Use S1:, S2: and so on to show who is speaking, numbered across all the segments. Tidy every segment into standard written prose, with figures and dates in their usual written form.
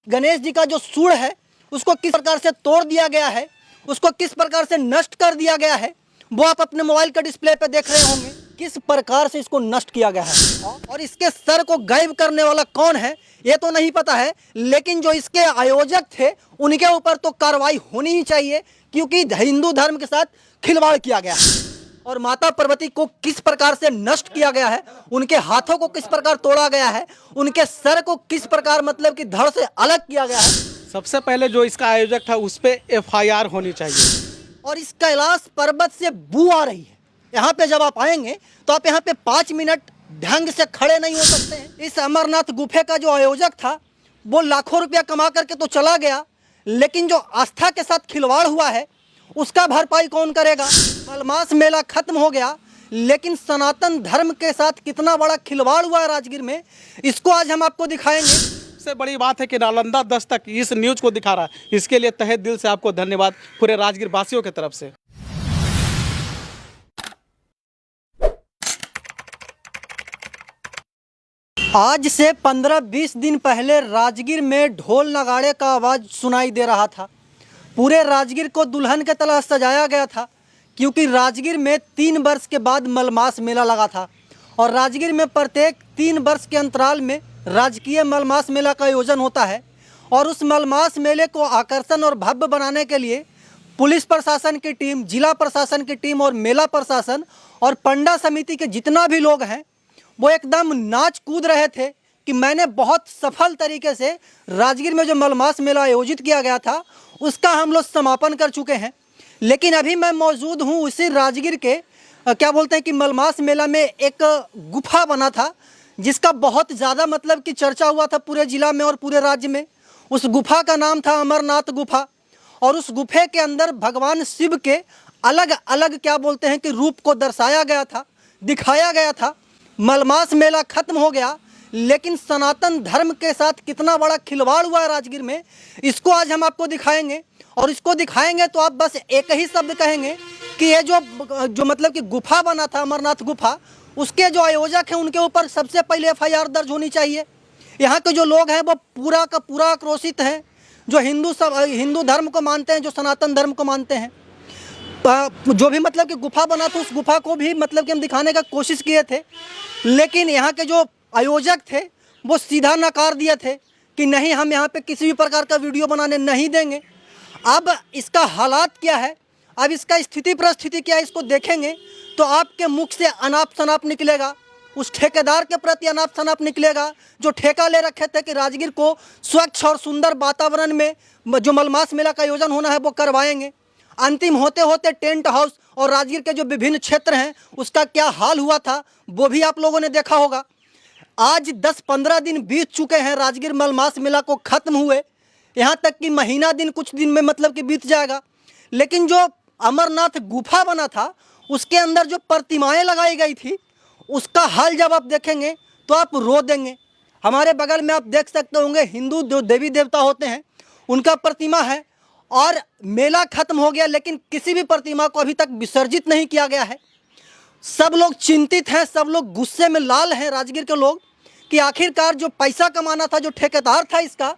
S1: गणेश जी का जो सूंड है उसको किस प्रकार से तोड़ दिया गया है, उसको किस प्रकार से नष्ट कर दिया गया है, वो आप अपने मोबाइल के डिस्प्ले पे देख रहे होंगे। किस प्रकार से इसको नष्ट किया गया है और इसके सर को गायब करने वाला कौन है ये तो नहीं पता है, लेकिन जो इसके आयोजक थे उनके ऊपर तो कार्रवाई होनी ही चाहिए, क्योंकि हिंदू धर्म के साथ खिलवाड़ किया गया है। और माता पार्वती को किस प्रकार से नष्ट किया गया है, उनके हाथों को किस प्रकार तोड़ा गया है, उनके सर को किस प्रकार मतलब कि धड़ से अलग किया गया है।
S2: सबसे पहले जो इसका आयोजक था उस पर FIR होनी चाहिए।
S1: और इस कैलाश पर्वत से बू आ रही है। यहाँ पे जब आप आएंगे तो आप यहाँ पे 5 मिनट ढंग से खड़े नहीं हो सकते हैं। इस अमरनाथ गुफे का जो आयोजक था वो लाखों रुपया कमा करके तो चला गया, लेकिन जो आस्था के साथ खिलवाड़ हुआ है उसका भरपाई कौन करेगा। मलमास मेला खत्म हो गया, लेकिन सनातन धर्म के साथ कितना बड़ा खिलवाड़ हुआ है राजगीर में, इसको आज हम आपको दिखाएंगे।
S2: सबसे बड़ी बात है कि नालंदा दस्तक इस न्यूज को दिखा रहा है, इसके लिए तहे दिल से आपको धन्यवाद पूरे राजगीर वासियों की तरफ से।
S1: आज से 15-20 दिन पहले राजगीर में ढोल नगाड़े का आवाज़ सुनाई दे रहा था। पूरे राजगीर को दुल्हन के तरह सजाया गया था, क्योंकि राजगीर में 3 वर्ष के बाद मलमास मेला लगा था और राजगीर में प्रत्येक 3 वर्ष के अंतराल में राजकीय मलमास मेला का आयोजन होता है। और उस मलमास मेले को आकर्षण और भव्य बनाने के लिए पुलिस प्रशासन की टीम, जिला प्रशासन की टीम और मेला प्रशासन और पंडा समिति के जितना भी लोग हैं वो एकदम नाच कूद रहे थे कि मैंने बहुत सफल तरीके से राजगीर में जो मलमास मेला आयोजित किया गया था उसका हम लोग समापन कर चुके हैं। लेकिन अभी मैं मौजूद हूँ उसी राजगीर के क्या बोलते हैं कि मलमास मेला में एक गुफा बना था जिसका बहुत ज़्यादा मतलब कि चर्चा हुआ था पूरे ज़िला में और पूरे राज्य में। उस गुफा का नाम था अमरनाथ गुफा और उस गुफे के अंदर भगवान शिव के अलग अलग क्या बोलते हैं कि रूप को दर्शाया गया था, दिखाया गया था। मलमास मेला खत्म हो गया, लेकिन सनातन धर्म के साथ कितना बड़ा खिलवाड़ हुआ है राजगीर में, इसको आज हम आपको दिखाएंगे। और इसको दिखाएंगे तो आप बस एक ही शब्द कहेंगे कि ये जो मतलब कि गुफा बना था अमरनाथ गुफा, उसके जो आयोजक हैं उनके ऊपर सबसे पहले FIR दर्ज होनी चाहिए। यहाँ के जो लोग हैं वो पूरा का पूरा आक्रोशित हैं, जो हिंदू धर्म को मानते हैं, जो सनातन धर्म को मानते हैं। जो भी मतलब कि गुफा बना था उस गुफा को भी मतलब कि हम दिखाने का कोशिश किए थे, लेकिन यहाँ के जो आयोजक थे वो सीधा नकार दिए थे कि नहीं, हम यहाँ पे किसी भी प्रकार का वीडियो बनाने नहीं देंगे। अब इसका हालात क्या है, अब इसका स्थिति परिस्थिति क्या है, इसको देखेंगे तो आपके मुख से अनाप शनाप निकलेगा, उस ठेकेदार के प्रति अनाप शनाप निकलेगा जो ठेका ले रखे थे कि राजगीर को स्वच्छ और सुंदर वातावरण में जो मलमास मेला का आयोजन होना है वो करवाएंगे। अंतिम होते होते टेंट हाउस और राजगीर के जो विभिन्न क्षेत्र हैं उसका क्या हाल हुआ था वो भी आप लोगों ने देखा होगा। आज 10-15 दिन बीत चुके हैं राजगीर मलमास मेला को ख़त्म हुए, यहाँ तक कि महीना दिन कुछ दिन में मतलब कि बीत जाएगा। लेकिन जो अमरनाथ गुफा बना था उसके अंदर जो प्रतिमाएं लगाई गई थी उसका हाल जब आप देखेंगे तो आप रो देंगे। हमारे बगल में आप देख सकते होंगे हिंदू जो देवी देवता होते हैं उनका प्रतिमा है और मेला खत्म हो गया, लेकिन किसी भी प्रतिमा को अभी तक विसर्जित नहीं किया गया है। सब लोग चिंतित हैं, सब लोग गुस्से में लाल हैं राजगीर के लोग कि आखिरकार जो पैसा कमाना था, जो ठेकेदार था इसका,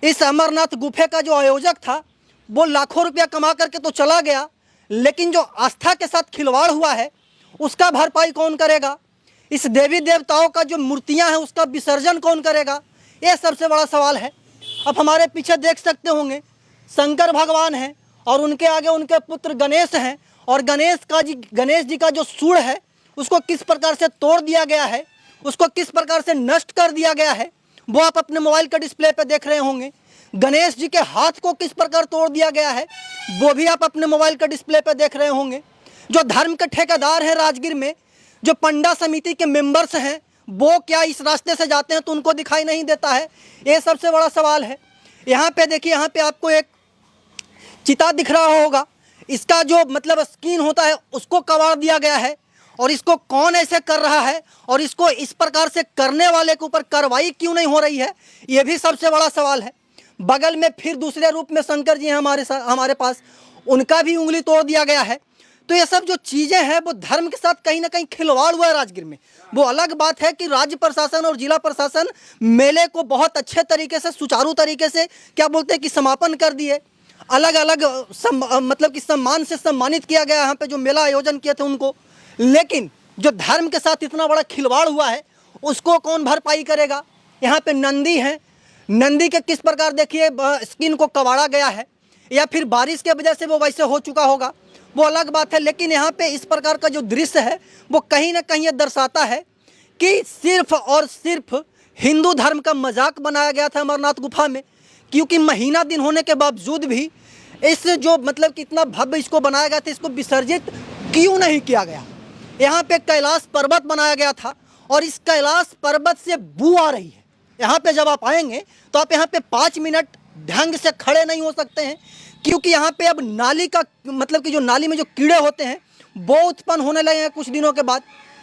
S1: इस अमरनाथ गुफे का जो आयोजक था वो लाखों रुपया कमा करके तो चला गया, लेकिन जो आस्था के साथ खिलवाड़ हुआ है उसका भरपाई कौन करेगा। इस देवी देवताओं का जो मूर्तियां हैं उसका विसर्जन कौन करेगा, ये सबसे बड़ा सवाल है। अब हमारे पीछे देख सकते होंगे शंकर भगवान हैं और उनके आगे उनके पुत्र गणेश हैं, और गणेश जी का जो सूंड है उसको किस प्रकार से तोड़ दिया गया है, उसको किस प्रकार से नष्ट कर दिया गया है, वो आप अपने मोबाइल के डिस्प्ले पे देख रहे होंगे। गणेश जी के हाथ को किस प्रकार तोड़ दिया गया है वो भी आप अपने मोबाइल के डिस्प्ले पे देख रहे होंगे। जो धर्म के ठेकेदार हैं राजगीर में, जो पंडा समिति के मेंबर्स हैं, वो क्या इस रास्ते से जाते हैं तो उनको दिखाई नहीं देता है, ये सबसे बड़ा सवाल है। यहाँ पे देखिए, यहाँ पे आपको एक चिता दिख रहा होगा, इसका जो मतलब स्किन होता है उसको कबाड़ दिया गया है, और इसको कौन ऐसे कर रहा है और इसको इस प्रकार से करने वाले के ऊपर कार्रवाई क्यों नहीं हो रही है, ये भी सबसे बड़ा सवाल है। बगल में फिर दूसरे रूप में शंकर जी हैं हमारे पास, उनका भी उंगली तोड़ दिया गया है। तो ये सब जो चीज़ें हैं वो धर्म के साथ कहीं ना कहीं खिलवाड़ हुआ है राजगीर में। वो अलग बात है कि राज्य प्रशासन और जिला प्रशासन मेले को बहुत अच्छे तरीके से, सुचारू तरीके से क्या बोलते हैं कि समापन कर दिए। अलग अलग मतलब कि सम्मान से सम्मानित किया गया यहाँ पे जो मेला आयोजन किए थे उनको। लेकिन जो धर्म के साथ इतना बड़ा खिलवाड़ हुआ है उसको कौन भरपाई करेगा। यहाँ पे नंदी हैं, नंदी के किस प्रकार देखिए स्किन को कबाड़ा गया है, या फिर बारिश के वजह से वो वैसे हो चुका होगा, वो अलग बात है। लेकिन यहाँ पे इस प्रकार का जो दृश्य है वो कहीं ना कहीं ये दर्शाता है कि सिर्फ और सिर्फ हिंदू धर्म का मजाक बनाया गया था अमरनाथ गुफा में। क्योंकि महीना दिन होने के बावजूद भी इस जो मतलब कितना भव्य इसको बनाया गया था, इसको विसर्जित क्यों नहीं किया गया। यहाँ पे कैलाश पर्वत बनाया गया था और इस कैलाश पर्वत से बू आ रही है। यहाँ पे जब आप आएंगे तो आप यहाँ पे 5 मिनट ढंग से खड़े नहीं हो सकते हैं, क्योंकि यहाँ पे अब नाली का मतलब कि जो नाली में जो कीड़े होते हैं वो उत्पन्न होने लगे हैं कुछ दिनों के बाद।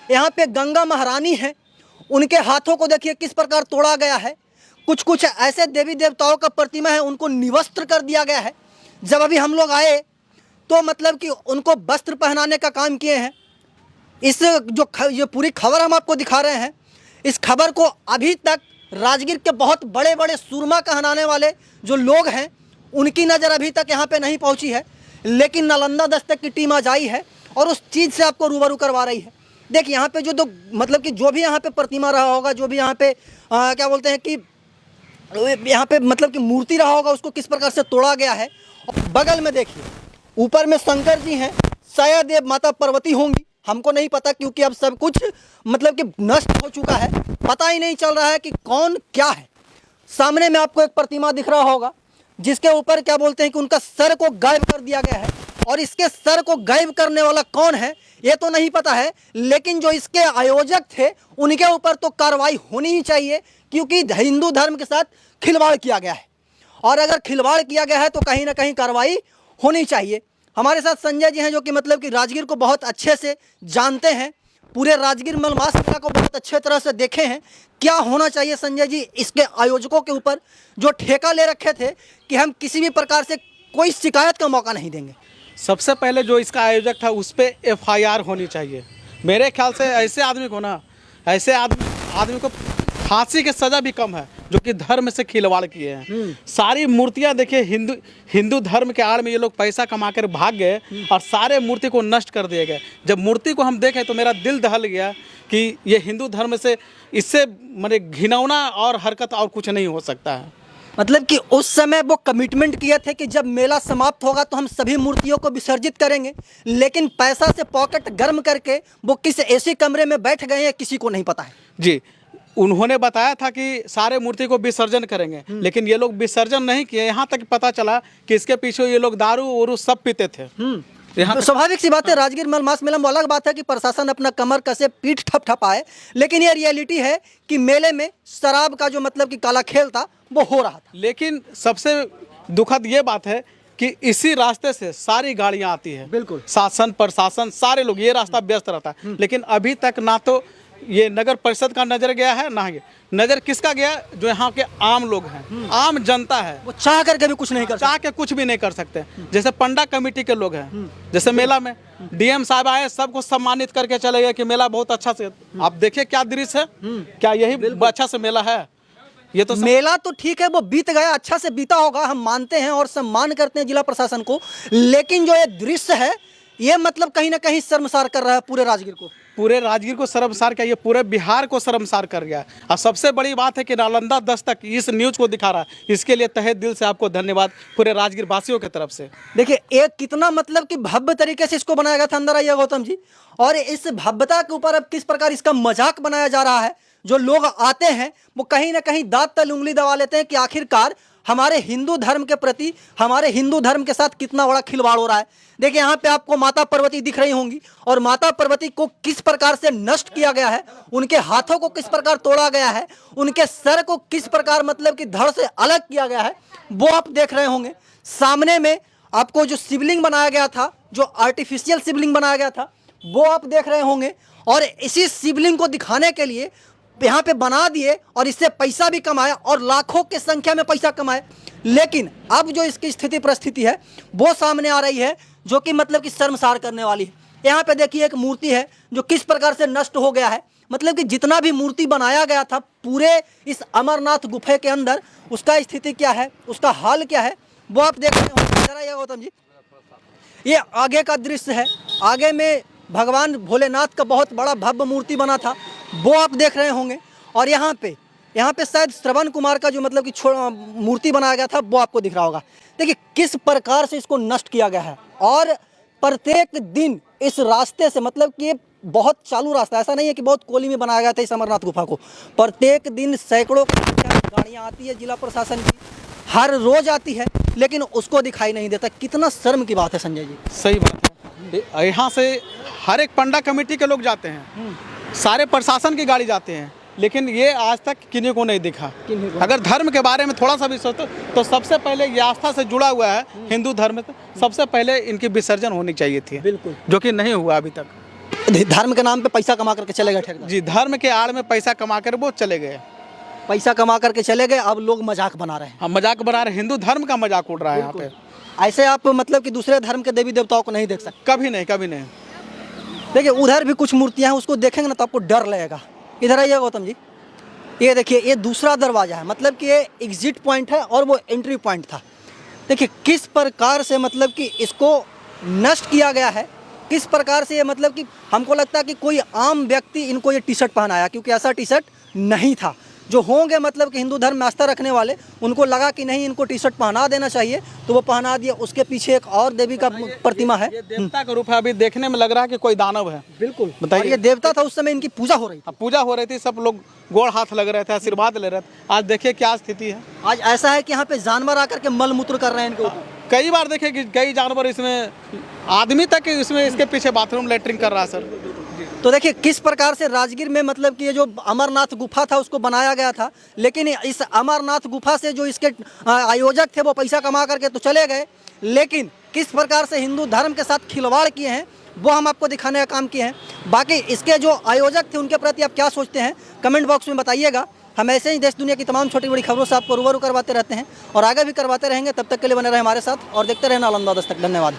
S1: यहाँ पे गंगा महारानी है, उनके हाथों को देखिए किस प्रकार तोड़ा गया है। कुछ कुछ ऐसे देवी देवताओं का प्रतिमा है उनको निवस्त्र कर दिया गया है। जब अभी हम लोग आए तो मतलब कि उनको वस्त्र पहनाने का काम किए हैं। इस जो पूरी खबर हम आपको दिखा रहे हैं, इस खबर को अभी तक राजगीर के बहुत बड़े बड़े सूरमा कहलाने वाले जो लोग हैं उनकी नज़र अभी तक यहाँ पे नहीं पहुँची है। लेकिन नालंदा दस्तक की टीम आज आई है और उस चीज़ से आपको रूबरू करवा रही है। देखिए यहाँ पे जो मतलब कि जो भी यहाँ पे प्रतिमा रहा होगा, जो भी यहाँ पे क्या बोलते हैं कि यहाँ पे मतलब कि मूर्ति रहा होगा, उसको किस प्रकार से तोड़ा गया है। और बगल में देखिए ऊपर में शंकर जी हैं, शायद ये माता पार्वती होंगी, हमको नहीं पता, क्योंकि अब सब कुछ मतलब कि नष्ट हो चुका है, पता ही नहीं चल रहा है कि कौन क्या है। सामने में आपको एक प्रतिमा दिख रहा होगा जिसके ऊपर क्या बोलते हैं कि उनका सर को गायब कर दिया गया है, और इसके सर को गायब करने वाला कौन है ये तो नहीं पता है, लेकिन जो इसके आयोजक थे उनके ऊपर तो कार्रवाई होनी ही चाहिए, क्योंकि हिंदू धर्म के साथ खिलवाड़ किया गया है। और अगर खिलवाड़ किया गया है तो कहीं ना कहीं कार्रवाई होनी चाहिए। हमारे साथ संजय जी हैं जो कि मतलब कि राजगीर को बहुत अच्छे से जानते हैं, पूरे राजगीर मलमास मेला को बहुत अच्छे तरह से देखे हैं। क्या होना चाहिए संजय जी इसके आयोजकों के ऊपर जो ठेका ले रखे थे कि हम किसी भी प्रकार से कोई शिकायत का मौका नहीं देंगे?
S2: सबसे पहले जो इसका आयोजक था उस पर FIR होनी चाहिए मेरे ख्याल से। ऐसे आदमी को ना, ऐसे आदमी को फांसी की सज़ा भी कम है जो कि धर्म से खिलवाड़ किए हैं। सारी मूर्तियां देखिए हिंदू धर्म के आड़ में ये लोग पैसा कमा कर भाग गए और सारे मूर्ति को नष्ट कर दिए गए। जब मूर्ति को हम देखे तो मेरा दिल दहल गया कि ये हिंदू धर्म से इससे माने घिनौना और हरकत और कुछ नहीं हो सकता है।
S1: मतलब कि उस समय वो कमिटमेंट किए थे कि जब मेला समाप्त होगा तो हम सभी मूर्तियों को विसर्जित करेंगे, लेकिन पैसा से पॉकेट गर्म करके वो किस ऐसे कमरे में बैठ गए हैं किसी को नहीं पता है।
S2: जी, उन्होंने बताया था कि सारे मूर्ति को विसर्जन करेंगे, लेकिन ये लोग विसर्जन नहीं किए। यहाँ तक पता चला कि इसके पीछे ये लोग दारू और सब पीते थे।
S1: तो स्वाभाविक सी बात है, राजगीर मलमास मेला में अलग बात है कि प्रशासन अपना कमर कसे पीठ ठपठपाए, लेकिन ये रियलिटी है कि मेले में शराब का जो मतलब कि काला खेल था वो हो रहा था।
S2: लेकिन सबसे दुखद ये बात है कि इसी रास्ते से सारी गाड़ियां आती है।
S1: बिल्कुल,
S2: शासन प्रशासन सारे लोग, ये रास्ता व्यस्त रहता है। लेकिन अभी तक ना तो ये नगर परिषद का नजर गया है, ना ये नजर किसका गया, जो यहाँ के आम लोग हैं, आम जनता है,
S1: वो चाह करके भी कुछ नहीं कर
S2: चाह के कुछ भी नहीं कर सकते। जैसे पंडा कमेटी के लोग हैं, जैसे मेला में DM साहब आए, सबको सम्मानित करके चले गए कि मेला बहुत अच्छा से। आप देखिए क्या दृश्य है, क्या यही अच्छा से मेला है? ये तो
S1: मेला तो ठीक है वो बीत गया, अच्छा से बीता होगा, हम मानते हैं और सम्मान करते हैं जिला प्रशासन को, लेकिन जो ये दृश्य है ये मतलब कहीं ना कहीं शर्मसार कर रहा है पूरे राजगीर को।
S2: पूरे राजगीर को शर्मसार किया, ये पूरे बिहार को शर्मसार कर गया। और सबसे बड़ी बात है कि नालंदा दस्तक इस न्यूज़ को दिखा रहा है, इसके लिए तहे दिल से आपको धन्यवाद पूरे राजगीर वासियों की तरफ से।
S1: देखिए एक कितना मतलब कि भव्य तरीके से इसको बनाया गया था। अंदर आइए गौतम जी, और इस भव्यता के ऊपर अब किस प्रकार इसका मजाक बनाया जा रहा है। जो लोग आते हैं वो कहीं ना कहीं दांत तल उंगली दबा लेते हैं कि आखिरकार हमारे हिंदू धर्म के प्रति, हमारे हिंदू धर्म के साथ कितना बड़ा खिलवाड़ हो रहा है। देखिए यहाँ पे आपको माता पार्वती दिख रही होंगी, और माता पार्वती को किस प्रकार से नष्ट किया गया है, उनके हाथों को किस प्रकार तोड़ा गया है, उनके सर को किस प्रकार मतलब कि धड़ से अलग किया गया है, वो आप देख रहे होंगे। सामने में आपको जो शिवलिंग बनाया गया था, जो आर्टिफिशियल शिवलिंग बनाया गया था, वो आप देख रहे होंगे। और इसी शिवलिंग को दिखाने के लिए यहाँ पे बना दिए और इससे पैसा भी कमाया और लाखों की संख्या में पैसा कमाए। लेकिन अब जो इसकी स्थिति परिस्थिति है वो सामने आ रही है जो कि मतलब कि शर्मसार करने वाली है। यहाँ पे देखिए एक मूर्ति है जो किस प्रकार से नष्ट हो गया है। मतलब कि जितना भी मूर्ति बनाया गया था पूरे इस अमरनाथ गुफे के अंदर, उसका स्थिति क्या है, उसका हाल क्या है, वो आप देख रहे हो। जरा ये गौतम जी, ये आगे का दृश्य है। आगे में भगवान भोलेनाथ का बहुत बड़ा भव्य मूर्ति बना था, वो आप देख रहे होंगे। और यहाँ पे शायद श्रवण कुमार का जो मतलब कि मूर्ति बनाया गया था वो आपको दिख रहा होगा। देखिए किस प्रकार से इसको नष्ट किया गया है। और प्रत्येक दिन इस रास्ते से, मतलब कि ये बहुत चालू रास्ता, ऐसा नहीं है कि बहुत कोली में बनाया गया था इस अमरनाथ गुफा को। प्रत्येक दिन सैकड़ों गाड़ियाँ आती है जिला प्रशासन की, हर रोज आती है, लेकिन उसको दिखाई नहीं देता। कितना शर्म की बात है संजय जी।
S2: सही बात है। यहाँ से हर एक पंडा कमेटी के लोग जाते हैं, सारे प्रशासन की गाड़ी जाते हैं, लेकिन ये आज तक किन्हीं को नहीं दिखा। अगर धर्म के बारे में थोड़ा सा भी सोचो तो सबसे पहले ये आस्था से जुड़ा हुआ है हिंदू धर्म से, सबसे पहले इनकी विसर्जन होनी चाहिए थी।
S1: बिल्कुल,
S2: जो कि नहीं हुआ अभी तक।
S1: धर्म के नाम पे पैसा कमा करके चले गए ठेकेदार
S2: जी, धर्म के आड़ में पैसा कमा कर वो चले गए,
S1: पैसा कमा करके चले गए। अब लोग मजाक बना रहे हैं।
S2: हम मजाक बना रहे, हिंदू धर्म का मजाक उड़ रहा है यहाँ पे।
S1: ऐसे आप मतलब कि दूसरे धर्म के देवी देवताओं को नहीं देख सकते।
S2: कभी नहीं, कभी नहीं।
S1: देखिए उधर भी कुछ मूर्तियां हैं, उसको देखेंगे ना तो आपको डर लगेगा। इधर आइए गौतम जी, ये देखिए ये दूसरा दरवाजा है, मतलब कि ये एग्जिट पॉइंट है और वो एंट्री पॉइंट था। देखिए किस प्रकार से मतलब कि इसको नष्ट किया गया है, किस प्रकार से ये मतलब कि हमको लगता है कि कोई आम व्यक्ति इनको ये टी शर्ट पहनाया, क्योंकि ऐसा टी शर्ट नहीं था। जो होंगे मतलब कि हिंदू धर्म में आस्था रखने वाले, उनको लगा कि नहीं इनको टी शर्ट पहना देना चाहिए, तो वो पहना दिया। उसके पीछे एक और देवी का प्रतिमा है,
S2: ये देवता का रूप है। अभी देखने में लग रहा है कि कोई दानव है।
S1: बिल्कुल
S2: बताइए।
S1: ये देवता था, उस समय इनकी पूजा हो रही थी।
S2: पूजा हो रही थी, सब लोग गोड़ हाथ लग रहे थे, आशीर्वाद ले रहे थे। आज देखिए क्या स्थिति है।
S1: आज ऐसा है कि यहाँ पे जानवर आकर के मल मूत्र कर रहे हैं इनके ऊपर।
S2: कई बार देखे कि कई जानवर इसमें, आदमी तक इसमें इसके पीछे बाथरूम लेटरिंग कर रहा है सर।
S1: तो देखिए किस प्रकार से राजगीर में मतलब कि ये जो अमरनाथ गुफा था उसको बनाया गया था, लेकिन इस अमरनाथ गुफा से जो इसके आयोजक थे वो पैसा कमा करके तो चले गए, लेकिन किस प्रकार से हिंदू धर्म के साथ खिलवाड़ किए हैं वो हम आपको दिखाने का काम किए हैं। बाकी इसके जो आयोजक थे उनके प्रति आप क्या सोचते हैं कमेंट बॉक्स में बताइएगा। हम ऐसे ही देश दुनिया की तमाम छोटी बड़ी खबरों से आपको रूबरू करवाते रहते हैं और आगे भी करवाते रहेंगे। तब तक के लिए बने रहे हमारे साथ और देखते रहें नालंदा दस्तक। धन्यवाद।